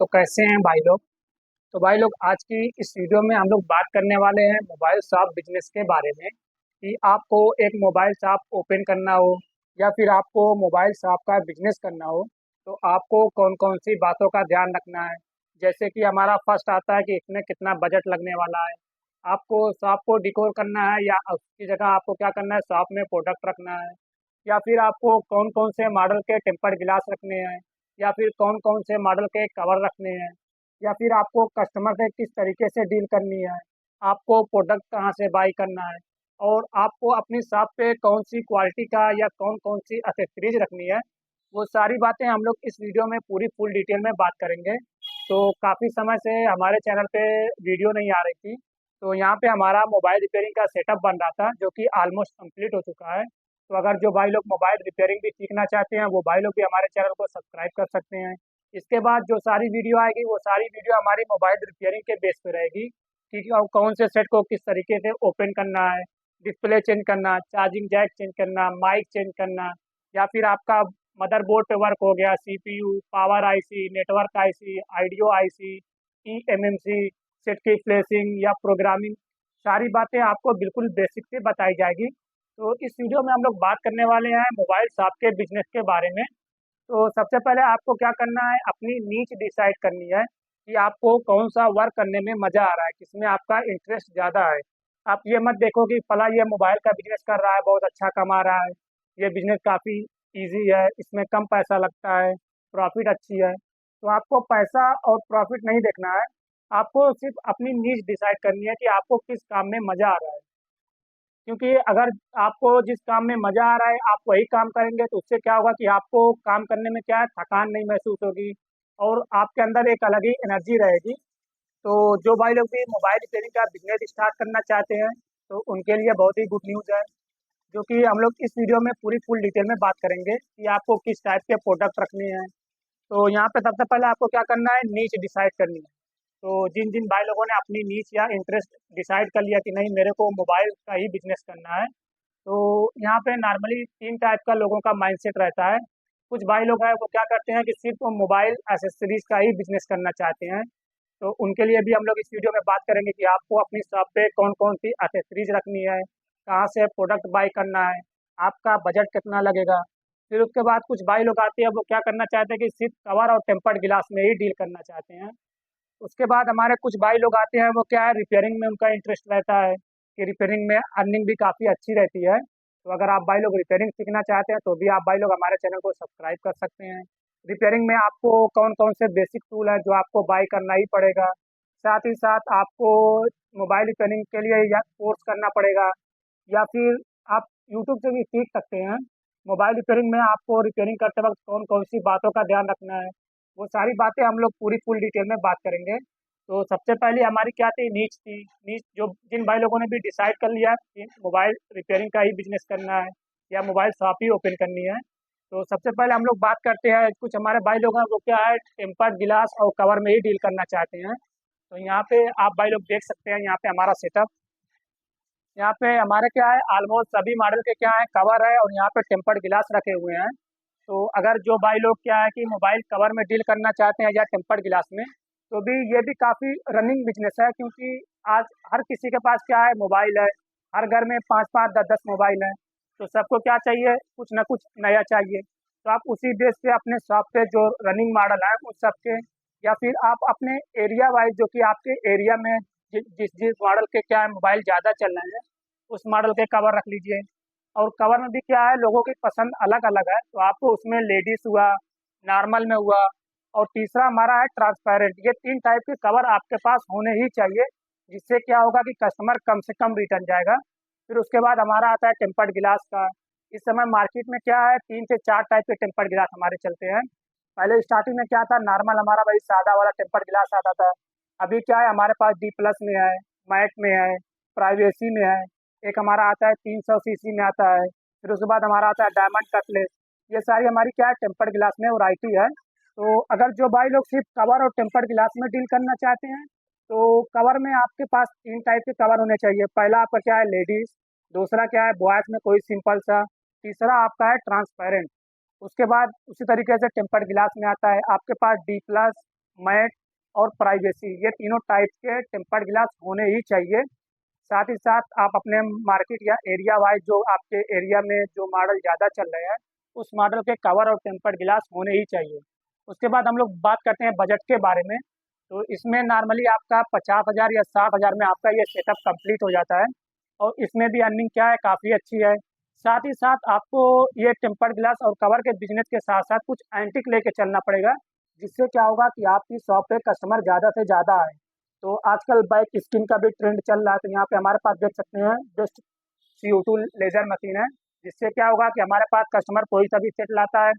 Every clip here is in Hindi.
तो कैसे हैं भाई लोग। तो भाई लोग आज की इस वीडियो में हम लोग बात करने वाले हैं मोबाइल शॉप बिजनेस के बारे में कि आपको एक मोबाइल शॉप ओपन करना हो या फिर आपको मोबाइल शॉप का बिजनेस करना हो तो आपको कौन कौन सी बातों का ध्यान रखना है। जैसे कि हमारा फर्स्ट आता है कि इसमें कितना बजट लगने वाला है। आपको शॉप को डिकोर करना है या उसकी जगह आपको क्या करना है, शॉप में प्रोडक्ट रखना है या फिर आपको कौन कौन से मॉडल के टेम्पर्ड गिलास रखने हैं या फिर कौन कौन से मॉडल के कवर रखने हैं या फिर आपको कस्टमर से किस तरीके से डील करनी है, आपको प्रोडक्ट कहाँ से बाई करना है और आपको अपनी शॉप पे कौन सी क्वालिटी का या कौन कौन सी एक्सेसरीज रखनी है। वो सारी बातें हम लोग इस वीडियो में पूरी फुल डिटेल में बात करेंगे। तो काफ़ी समय से हमारे चैनल पे वीडियो नहीं आ रही थी, तो यहाँ पे हमारा मोबाइल रिपेयरिंग का सेटअप बन रहा था जो कि ऑलमोस्ट कंप्लीट हो चुका है। तो अगर जो भाई लोग मोबाइल रिपेयरिंग भी सीखना चाहते हैं वो भाई लोग भी हमारे चैनल को सब्सक्राइब कर सकते हैं। इसके बाद जो सारी वीडियो आएगी वो सारी वीडियो हमारी मोबाइल रिपेयरिंग के बेस पे रहेगी कि और कौन से सेट को किस तरीके से ओपन करना है, डिस्प्ले चेंज करना, चार्जिंग जैक चेंज करना, माइक चेंज करना या फिर आपका मदरबोर्ड पे वर्क हो गया, CPU, power IC, network IC, audio IC, eMMC, set की फ्लैशिंग या प्रोग्रामिंग, सारी बातें आपको बिल्कुल बेसिक से बताई जाएगी। तो इस वीडियो में हम लोग बात करने वाले हैं मोबाइल शॉप के बिजनेस के बारे में। तो सबसे पहले आपको क्या करना है, अपनी नीच डिसाइड करनी है कि आपको कौन सा वर्क करने में मज़ा आ रहा है, किसमें आपका इंटरेस्ट ज़्यादा है। आप ये मत देखो कि फला ये मोबाइल का बिजनेस कर रहा है, बहुत अच्छा कमा रहा है, ये बिजनेस काफ़ी इजी है, इसमें कम पैसा लगता है, प्रॉफिट अच्छी है। तो आपको पैसा और प्रॉफिट नहीं देखना है, आपको सिर्फ अपनी नीच डिसाइड करनी है कि आपको किस काम में मज़ा आ रहा है। क्योंकि अगर आपको जिस काम में मज़ा आ रहा है आप वही काम करेंगे तो उससे क्या होगा कि आपको काम करने में क्या है, थकान नहीं महसूस होगी और आपके अंदर एक अलग ही एनर्जी रहेगी। तो जो भाई लोग भी मोबाइल रिपेयरिंग का बिजनेस स्टार्ट करना चाहते हैं तो उनके लिए बहुत ही गुड न्यूज़ है, जो कि हम लोग इस वीडियो में पूरी फुल डिटेल में बात करेंगे कि आपको किस टाइप के प्रोडक्ट रखने हैं। तो यहाँ पे सबसे पहले आपको क्या करना है, नीच डिसाइड करनी है। तो जिन जिन भाई लोगों ने अपनी नीच या इंटरेस्ट डिसाइड कर लिया कि नहीं मेरे को मोबाइल का ही बिजनेस करना है, तो यहाँ पे नॉर्मली तीन टाइप का लोगों का माइंडसेट रहता है। कुछ भाई लोग हैं वो क्या करते हैं कि सिर्फ वो मोबाइल एसेसरीज का ही बिजनेस करना चाहते हैं। तो उनके लिए भी हम लोग इस वीडियो में बात करेंगे कि आपको अपनी शॉप पे कौन कौन सी एसेसरीज रखनी है, कहाँ से प्रोडक्ट बाई करना है, आपका बजट कितना लगेगा। फिर उसके बाद कुछ भाई लोग आते हैं वो क्या करना चाहते हैं कि सिर्फ कवर और टेम्पर्ड गिलास में ही डील करना चाहते हैं। उसके बाद हमारे कुछ भाई लोग आते हैं वो क्या है, रिपेयरिंग में उनका इंटरेस्ट रहता है कि रिपेयरिंग में अर्निंग भी काफ़ी अच्छी रहती है। तो अगर आप भाई लोग रिपेयरिंग सीखना चाहते हैं तो भी आप भाई लोग हमारे चैनल को सब्सक्राइब कर सकते हैं। रिपेयरिंग में आपको कौन कौन से बेसिक टूल है जो आपको बाई करना ही पड़ेगा, साथ ही साथ आपको मोबाइल रिपेयरिंग के लिए या कोर्स करना पड़ेगा या फिर आप यूट्यूब से भी सीख सकते हैं। मोबाइल रिपेयरिंग में आपको रिपेयरिंग करते वक्त कौन कौन सी बातों का ध्यान रखना है, वो सारी बातें हम लोग पूरी फुल डिटेल में बात करेंगे। तो सबसे पहले हमारी क्या थी, नीच थी। नीच जो जिन भाई लोगों ने भी डिसाइड कर लिया कि मोबाइल रिपेयरिंग का ही बिजनेस करना है या मोबाइल शॉप ही ओपन करनी है, तो सबसे पहले हम लोग बात करते हैं। कुछ हमारे भाई लोग हैं वो क्या है, टेम्पर्ड गिलास और कवर में ही डील करना चाहते हैं। तो यहाँ पे आप भाई लोग देख सकते हैं, यहाँ पे हमारा सेटअप, यहाँ पे हमारे क्या है, ऑलमोस्ट सभी मॉडल के क्या है कवर है और यहाँ पे टेम्पर्ड गिलास रखे हुए हैं। तो अगर जो भाई लोग क्या है कि मोबाइल कवर में डील करना चाहते हैं या टेम्पर्ड गिलास में, तो भी ये भी काफ़ी रनिंग बिजनेस है, क्योंकि आज हर किसी के पास क्या है, मोबाइल है। हर घर में पाँच पाँच दस दस मोबाइल है, तो सबको क्या चाहिए, कुछ ना कुछ नया चाहिए। तो आप उसी बेस पे अपने शॉप पे जो रनिंग मॉडल है उस सब के, या फिर आप अपने एरिया वाइज जो कि आपके एरिया में जिस जिस मॉडल के क्या है मोबाइल ज़्यादा चल रहे हैं उस मॉडल के कवर रख लीजिए। और कवर में भी क्या है, लोगों की पसंद अलग अलग है, तो आपको उसमें लेडीज हुआ, नॉर्मल में हुआ और तीसरा हमारा है ट्रांसपेरेंट। ये तीन टाइप के कवर आपके पास होने ही चाहिए, जिससे क्या होगा कि कस्टमर कम से कम रिटर्न जाएगा। फिर उसके बाद हमारा आता है टेम्पर्ड गिलास का। इस समय मार्केट में क्या है, तीन से चार टाइप के टेम्पर्ड गिलास हमारे चलते हैं। पहले स्टार्टिंग में क्या था, नॉर्मल हमारा भाई सादा वाला टेम्पर्ड गिलास आता था। अभी क्या है, हमारे पास डी प्लस में है, मैट में है, प्राइवेसी में है, एक हमारा आता है 300 सीसी में आता है, फिर उसके बाद हमारा आता है डायमंड कटलेस। ये सारी हमारी क्या है टेम्पर्ड गिलास में वैरायटी है। तो अगर जो भाई लोग सिर्फ कवर और टेम्पर्ड गिलास में डील करना चाहते हैं, तो कवर में आपके पास तीन टाइप के कवर होने चाहिए। पहला आपका क्या है, लेडीज। दूसरा क्या है, बॉयज़ में कोई सिंपल सा। तीसरा आपका है ट्रांसपेरेंट। उसके बाद उसी तरीके से टेम्पर्ड गिलास में आता है आपके पास डी प्लस, मैट और प्राइवेसी, ये तीनों टाइप के टेम्पर्ड ग्लास होने ही चाहिए। साथ ही साथ आप अपने मार्केट या एरिया वाइज जो आपके एरिया में जो मॉडल ज़्यादा चल रहे हैं, उस मॉडल के कवर और टेम्पर्ड ग्लास होने ही चाहिए। उसके बाद हम लोग बात करते हैं बजट के बारे में। तो इसमें नॉर्मली आपका 50,000 या 60,000 में आपका ये सेटअप कंप्लीट हो जाता है, और इसमें भी अर्निंग क्या है, काफ़ी अच्छी है। साथ ही साथ आपको ये टेम्पर्ड ग्लास और कवर के बिजनेस के साथ साथ कुछ एंटिक लेके चलना पड़ेगा, जिससे क्या होगा कि आपकी शॉप पे कस्टमर ज़्यादा से ज़्यादा आए। तो आजकल बैक स्किन का भी ट्रेंड चल रहा है, तो यहाँ पे हमारे पास देख सकते हैं बेस्ट CO2 लेजर मशीन है, जिससे क्या होगा कि हमारे पास कस्टमर कोई सा भी सेट लाता है,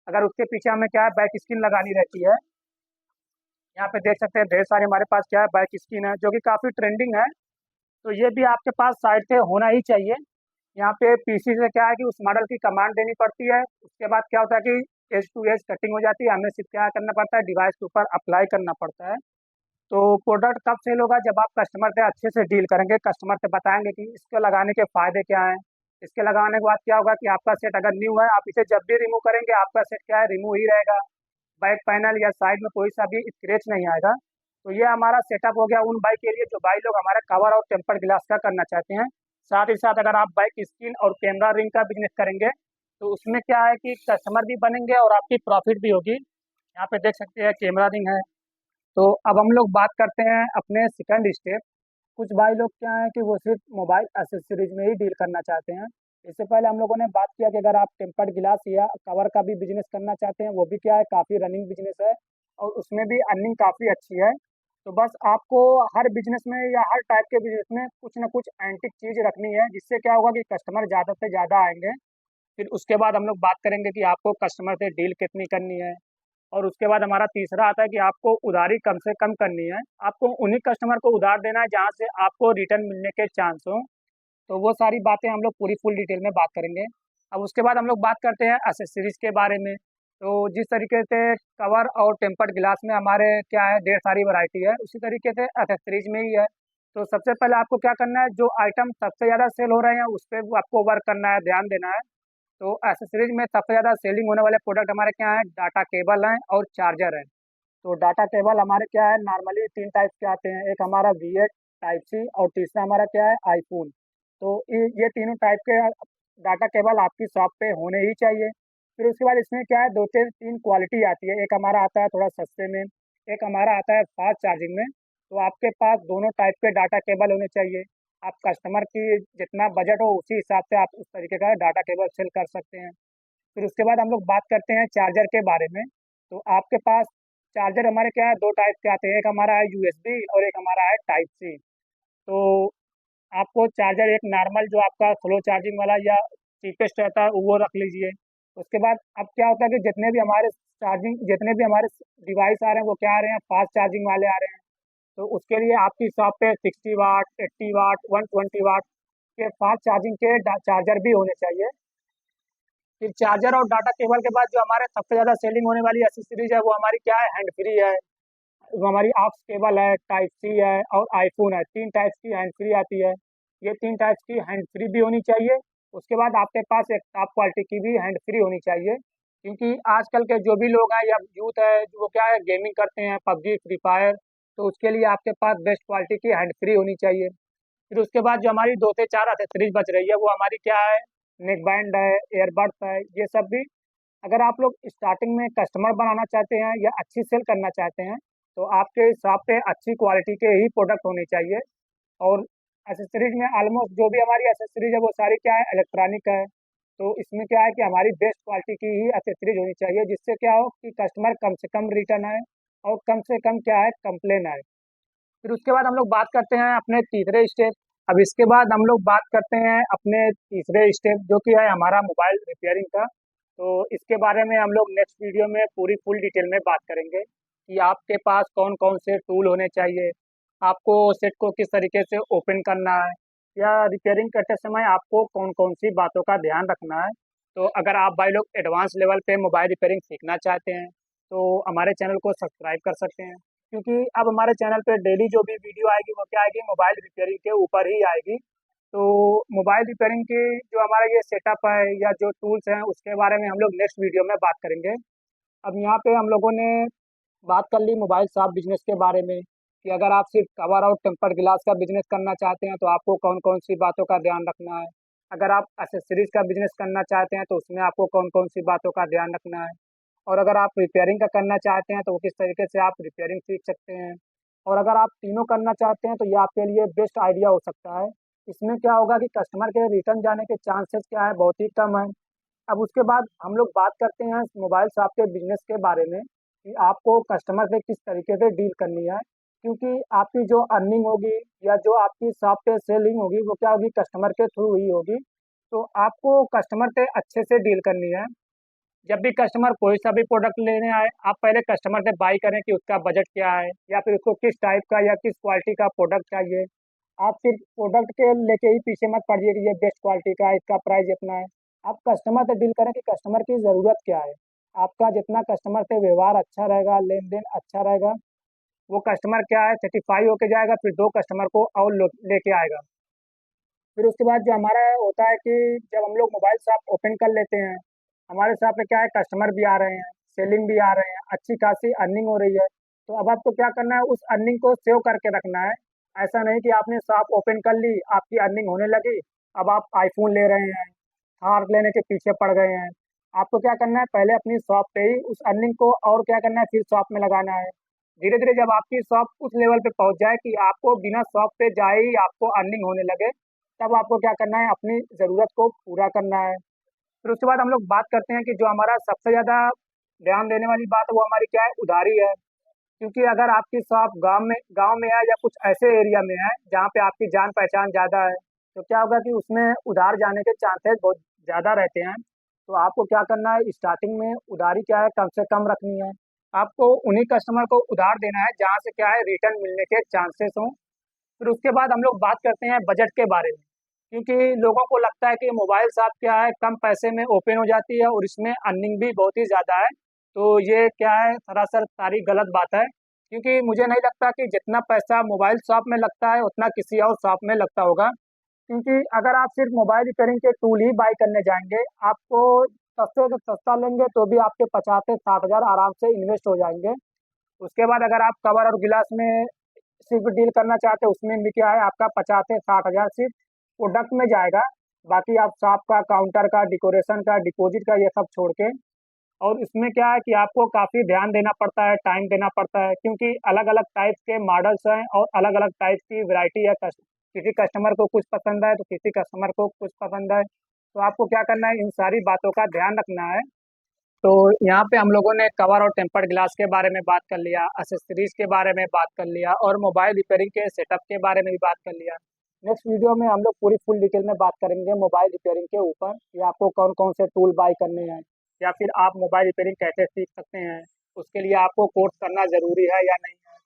अगर उसके पीछे हमें क्या है बैक स्किन लगानी रहती है। यहाँ पे देख सकते हैं ढेर सारे हमारे पास क्या है बैक स्किन है, जो कि काफ़ी ट्रेंडिंग है। तो ये भी आपके पास साइड पे होना ही चाहिए। यहाँ पे पीसी से क्या है कि उस मॉडल की कमांड देनी पड़ती है, उसके बाद क्या होता है कि एज टू एज कटिंग हो जाती है, हमें सिर्फ क्या करना पड़ता है, डिवाइस के ऊपर अप्लाई करना पड़ता है। तो प्रोडक्ट कब सेल होगा, जब आप कस्टमर से अच्छे से डील करेंगे, कस्टमर से बताएंगे कि इसको लगाने के फायदे क्या हैं। इसके लगाने के बाद क्या होगा कि आपका सेट अगर न्यू है, आप इसे जब भी रिमूव करेंगे आपका सेट क्या है, रिमूव ही रहेगा। बैक पैनल या साइड में कोई सा भी स्क्रैच नहीं आएगा। तो ये हमारा सेटअप हो गया उन बाइक के लिए जो भाई लोग हमारा कवर और टेम्पर्ड ग्लास का करना चाहते हैं। साथ ही साथ अगर आप बाइक स्क्रीन और कैमरा रिंग का बिजनेस करेंगे, तो उसमें क्या है कि कस्टमर भी बनेंगे और आपकी प्रॉफिट भी होगी। यहाँ पे देख सकते हैं कैमरा रिंग है। तो अब हम लोग बात करते हैं अपने सेकंड स्टेप। कुछ भाई लोग क्या है कि वो सिर्फ मोबाइल एसेसरीज में ही डील करना चाहते हैं। इससे पहले हम लोगों ने बात किया कि अगर आप टेम्पर्ड गिलास या कवर का भी बिजनेस करना चाहते हैं, वो भी क्या है काफ़ी रनिंग बिजनेस है, और उसमें भी अर्निंग काफ़ी अच्छी है। तो बस आपको हर बिजनेस में या हर टाइप के बिजनेस में कुछ ना कुछ एंटिक चीज़ रखनी है, जिससे क्या होगा कि कस्टमर ज़्यादा से ज़्यादा आएंगे। फिर उसके बाद हम लोग बात करेंगे कि आपको कस्टमर से डील कितनी करनी है। और उसके बाद हमारा तीसरा आता है कि आपको उधारी कम से कम करनी है। आपको उन्हीं कस्टमर को उधार देना है जहाँ से आपको रिटर्न मिलने के चांस हो। तो वो सारी बातें हम लोग पूरी फुल डिटेल में बात करेंगे। अब उसके बाद हम लोग बात करते हैं एसेसरीज के बारे में। तो जिस तरीके से कवर और टेम्पर्ड ग्लास में हमारे क्या है ढेर सारी वैरायटी है, उसी तरीके से एसेसरीज में ही है। तो सबसे पहले आपको क्या करना है, जो आइटम सबसे ज़्यादा सेल हो रहे हैं उस पर आपको वर्क करना है, ध्यान देना है। तो एसेसरीज में सबसे ज़्यादा सेलिंग होने वाले प्रोडक्ट हमारे क्या हैं, डाटा केबल हैं और चार्जर है। तो डाटा केबल हमारे क्या है नॉर्मली तीन टाइप के आते हैं, एक हमारा V8 टाइप सी, और तीसरा हमारा क्या है आईफोन। तो ये तीनों टाइप के डाटा केबल आपकी शॉप पे होने ही चाहिए। फिर उसके बाद इसमें क्या है दो से तीन क्वालिटी आती है, एक हमारा आता है थोड़ा सस्ते में, एक हमारा आता है फास्ट चार्जिंग में। तो आपके पास दोनों टाइप के डाटा केबल होने चाहिए। आप कस्टमर की जितना बजट हो उसी हिसाब से आप उस तरीके का डाटा केबल सेल कर सकते हैं। फिर उसके बाद हम लोग बात करते हैं चार्जर के बारे में। तो आपके पास चार्जर हमारे क्या है दो टाइप के आते हैं, एक हमारा है USB और एक हमारा है टाइप सी। तो आपको चार्जर एक नॉर्मल जो आपका स्लो चार्जिंग वाला या चीपेस्ट रहता है वो रख लीजिए। उसके बाद अब क्या होता है कि जितने भी हमारे डिवाइस आ रहे हैं वो क्या आ रहे हैं, फास्ट चार्जिंग वाले आ रहे हैं। तो उसके लिए आपकी शॉप पे 60 वाट, 80 वाट, 120 वाट के फास्ट चार्जिंग के चार्जर भी होने चाहिए। फिर चार्जर और डाटा केबल के बाद जो हमारे सबसे ज़्यादा सेलिंग होने वाली एसेसरीज है वो हमारी क्या है, हैंड फ्री है। वो हमारी ऑक्स केबल है, टाइप सी है और आईफोन है, तीन टाइप्स की हैंड फ्री आती है। ये तीन टाइप्स की हैंड फ्री भी होनी चाहिए। उसके बाद आपके पास एक टॉप क्वालिटी की भी हैंड फ्री होनी चाहिए, क्योंकि आजकल के जो भी लोग हैं या यूथ है वो क्या है गेमिंग करते हैं, पबजी, फ्री फायर। तो उसके लिए आपके पास बेस्ट क्वालिटी की हैंड फ्री होनी चाहिए। फिर उसके बाद जो हमारी दो से चार एक्सेसरीज बच रही है वो हमारी क्या है, नेक बैंड है, एयरबड्स है, ये सब भी। अगर आप लोग स्टार्टिंग में कस्टमर बनाना चाहते हैं या अच्छी सेल करना चाहते हैं, तो आपके शॉप पे अच्छी क्वालिटी के ही प्रोडक्ट होने चाहिए। और एसेसरीज में ऑलमोस्ट जो भी हमारी एसेसरीज है वो सारी क्या है इलेक्ट्रॉनिक है। तो इसमें क्या है कि हमारी बेस्ट क्वालिटी की ही एसेसरीज होनी चाहिए, जिससे क्या हो कि कस्टमर कम से कम रिटर्न आए और कम से कम क्या है कंप्लेन आए। फिर उसके बाद हम लोग बात करते हैं अपने तीसरे स्टेप। अब इसके बाद हम लोग बात करते हैं अपने तीसरे स्टेप जो कि है हमारा मोबाइल रिपेयरिंग का। तो इसके बारे में हम लोग नेक्स्ट वीडियो में पूरी फुल डिटेल में बात करेंगे कि आपके पास कौन कौन से टूल होने चाहिए, आपको सेट को किस तरीके से ओपन करना है, या रिपेयरिंग करते समय आपको कौन कौन सी बातों का ध्यान रखना है। तो अगर आप भाई लोग एडवांस लेवल पे मोबाइल रिपेयरिंग सीखना चाहते हैं, तो हमारे चैनल को सब्सक्राइब कर सकते हैं, क्योंकि अब हमारे चैनल पे डेली जो भी वीडियो आएगी वो क्या आएगी, मोबाइल रिपेयरिंग के ऊपर ही आएगी। तो मोबाइल रिपेयरिंग की जो हमारा ये सेटअप है या जो टूल्स हैं उसके बारे में हम लोग नेक्स्ट वीडियो में बात करेंगे। अब यहाँ पे हम लोगों ने बात कर ली मोबाइल शॉप बिजनेस के बारे में कि अगर आप सिर्फ कवर और टेम्पर्ड गिलास का बिजनेस करना चाहते हैं तो आपको कौन कौन सी बातों का ध्यान रखना है। अगर आप एसेसरीज का बिजनेस करना चाहते हैं तो उसमें आपको कौन कौन सी बातों का ध्यान रखना है। और अगर आप रिपेयरिंग का करना चाहते हैं तो वो किस तरीके से आप रिपेयरिंग सीख सकते हैं। और अगर आप तीनों करना चाहते हैं तो ये आपके लिए बेस्ट आइडिया हो सकता है। इसमें क्या होगा कि कस्टमर के रिटर्न जाने के चांसेस क्या है, बहुत ही कम है। अब उसके बाद हम लोग बात करते हैं मोबाइल शॉप के बिजनेस के बारे में कि आपको कस्टमर से किस तरीके से डील करनी है, क्योंकि आपकी जो अर्निंग होगी या जो आपकी शॉप पे सेलिंग होगी वो क्या होगी, कस्टमर के थ्रू ही होगी। तो आपको कस्टमर से अच्छे से डील करनी है। जब भी कस्टमर कोई सा भी प्रोडक्ट लेने आए, आप पहले कस्टमर से बाई करें कि उसका बजट क्या है या फिर उसको किस टाइप का या किस क्वालिटी का प्रोडक्ट चाहिए। आप सिर्फ प्रोडक्ट के लेके ही पीछे मत पड़िए कि ये बेस्ट क्वालिटी का है, इसका प्राइस इतना है। आप कस्टमर से डील करें कि कस्टमर की ज़रूरत क्या है। आपका जितना कस्टमर से व्यवहार अच्छा रहेगा, लेन देन अच्छा रहेगा, वो कस्टमर क्या है सेटिस्फाई होके जाएगा, फिर दो कस्टमर को और लेके आएगा। फिर उसके बाद जो हमारा होता है कि जब हम लोग मोबाइल शॉप ओपन कर लेते हैं, हमारे शॉप पे क्या है, कस्टमर भी आ रहे हैं, सेलिंग भी आ रहे हैं, अच्छी खासी अर्निंग हो रही है। तो अब आपको क्या करना है, उस अर्निंग को सेव करके रखना है। ऐसा नहीं कि आपने शॉप ओपन कर ली, आपकी अर्निंग होने लगी, अब आप आईफोन ले रहे हैं, थार लेने के पीछे पड़ गए हैं। आपको क्या करना है, पहले अपनी शॉप पे ही उस अर्निंग को और क्या करना है, फिर शॉप में लगाना है। धीरे धीरे जब आपकी शॉप उस लेवल पे पहुंच जाए कि आपको बिना शॉप पे जाए ही आपको अर्निंग होने लगे, तब आपको क्या करना है, अपनी ज़रूरत को पूरा करना है। फिर उसके बाद हम लोग बात करते हैं कि जो हमारा सबसे ज़्यादा ध्यान देने वाली बात है वो हमारी क्या है, उधारी है। क्योंकि अगर आपकी शॉप गांव में है या कुछ ऐसे एरिया में है जहाँ पे आपकी जान पहचान ज़्यादा है, तो क्या होगा कि उसमें उधार जाने के चांसेस बहुत ज़्यादा रहते हैं। तो आपको क्या करना है, स्टार्टिंग में उधारी क्या है, कम से कम रखनी है। आपको उन्हीं कस्टमर को उधार देना है जहाँ से क्या है, रिटर्न मिलने के चांसेस हों। फिर उसके बाद हम लोग बात करते हैं बजट के बारे में। क्योंकि लोगों को लगता है कि मोबाइल शॉप क्या है, कम पैसे में ओपन हो जाती है और इसमें अर्निंग भी बहुत ही ज़्यादा है। तो ये क्या है, सरासर सारी गलत बात है। क्योंकि मुझे नहीं लगता कि जितना पैसा मोबाइल शॉप में लगता है उतना किसी और शॉप में लगता होगा। क्योंकि अगर आप सिर्फ मोबाइल रिपेयरिंग के टूल ही बाई करने जाएंगे, आपको सस्ते से सस्ता लेंगे तो भी आपके 50 से 60 हज़ार आराम से इन्वेस्ट हो जाएंगे। उसके बाद अगर आप कवर और गिलास में सिर्फ डील करना चाहते हैं, उसमें भी क्या है, आपका 50 से 60 हज़ार सिर्फ प्रोडक्ट में जाएगा। बाकी आप शॉप का, काउंटर का, डेकोरेशन का, डिपॉजिट का, ये सब छोड़ के। और इसमें क्या है कि आपको काफ़ी ध्यान देना पड़ता है, टाइम देना पड़ता है, क्योंकि अलग अलग टाइप के मॉडल्स हैं और अलग अलग टाइप की वैरायटी है। किसी कस्टमर को कुछ पसंद है तो किसी कस्टमर को कुछ पसंद है। तो आपको क्या करना है, इन सारी बातों का ध्यान रखना है। तो यहाँ पे हम लोगों ने कवर और टेम्पर्ड ग्लास के बारे में बात कर लिया, एसेसरीज के बारे में बात कर लिया और मोबाइल रिपेयरिंग के सेटअप के बारे में भी बात कर लिया। नेक्स्ट वीडियो में हम लोग पूरी फुल डिटेल में बात करेंगे मोबाइल रिपेयरिंग के ऊपर कि आपको कौन कौन से टूल बाय करने हैं या फिर आप मोबाइल रिपेयरिंग कैसे सीख सकते हैं, उसके लिए आपको कोर्स करना ज़रूरी है या नहीं है।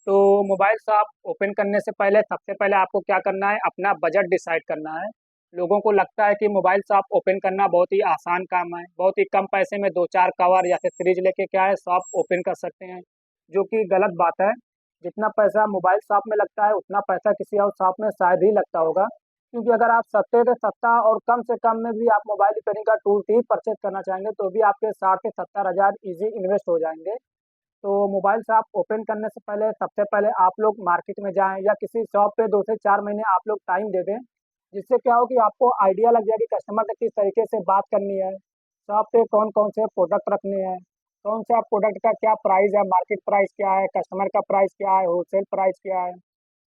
तो मोबाइल शॉप ओपन करने से पहले सबसे पहले आपको क्या करना है, अपना बजट डिसाइड करना है। लोगों को लगता है कि मोबाइल शॉप ओपन करना बहुत ही आसान काम है, बहुत ही कम पैसे में दो चार कवर या फिर फ्रिज लेके क्या है शॉप ओपन कर सकते हैं, जो कि गलत बात है। जितना पैसा मोबाइल शॉप में लगता है उतना पैसा किसी और शॉप में शायद ही लगता होगा। क्योंकि अगर आप सस्ते से सस्ता और कम से कम में भी आप मोबाइल रिपेयरिंग का टूल ही परचेज करना चाहेंगे तो भी आपके 60 से 70 हज़ार ईजी इन्वेस्ट हो जाएंगे। तो मोबाइल शॉप ओपन करने से पहले सबसे पहले आप लोग मार्केट में जाएं या किसी शॉप पे 2 से 4 महीने आप लोग टाइम दे दें। जिससे क्या हो कि आपको आइडिया लग जाए कि कस्टमर से किस तरीके से बात करनी है, शॉप पे कौन कौन से प्रोडक्ट रखने हैं, कौन सा प्रोडक्ट का क्या प्राइस है, मार्केट प्राइस क्या है, कस्टमर का प्राइस क्या है, होलसेल प्राइस क्या है।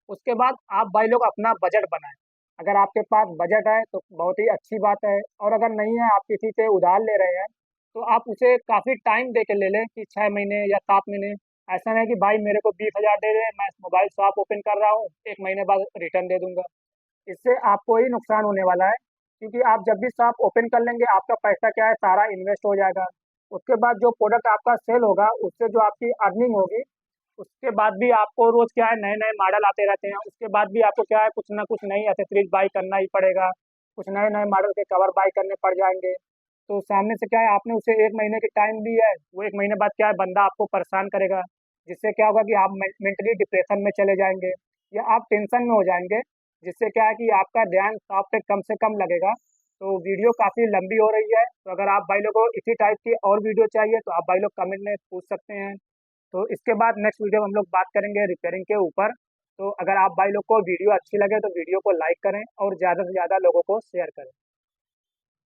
उसके बाद आप भाई लोग अपना बजट बनाएं। अगर आपके पास बजट है तो बहुत ही अच्छी बात है, और अगर नहीं है, आप किसी से उधार ले रहे हैं, तो आप उसे काफ़ी टाइम दे के ले लें कि 6 महीने या 7 महीने। ऐसा नहीं कि भाई मेरे को 20 हज़ार दे दें, मैं मोबाइल शॉप ओपन कर रहा हूँ, 1 महीने बाद रिटर्न दे दूंगा। इससे आपको ही नुकसान होने वाला है। क्योंकि आप जब भी शॉप ओपन कर लेंगे आपका पैसा क्या है, सारा इन्वेस्ट हो जाएगा। उसके बाद जो प्रोडक्ट आपका सेल होगा उससे जो आपकी अर्निंग होगी, उसके बाद भी आपको रोज क्या है, नए नए मॉडल आते रहते हैं, उसके बाद भी आपको क्या है, कुछ ना कुछ नई एसेसरीज बाई करना ही पड़ेगा। कुछ नए नए मॉडल के कवर बाई करने पड़ जाएंगे। तो सामने से क्या है, आपने उसे 1 महीने की टाइम दी है, वो 1 महीने बाद क्या है, बंदा आपको परेशान करेगा। जिससे क्या होगा कि आप मेंटली डिप्रेशन में चले जाएंगे या आप टेंशन में हो जाएंगे। जिससे क्या है कि आपका ध्यान शॉप पे कम से कम लगेगा। तो वीडियो काफ़ी लंबी हो रही है, तो अगर आप भाई लोगों को इसी टाइप की और वीडियो चाहिए तो आप भाई लोग कमेंट में पूछ सकते हैं। तो इसके बाद नेक्स्ट वीडियो में हम लोग बात करेंगे रिपेयरिंग के ऊपर। तो अगर आप भाई लोग को वीडियो अच्छी लगे तो वीडियो को लाइक करें और ज़्यादा से ज़्यादा लोगों को शेयर करें।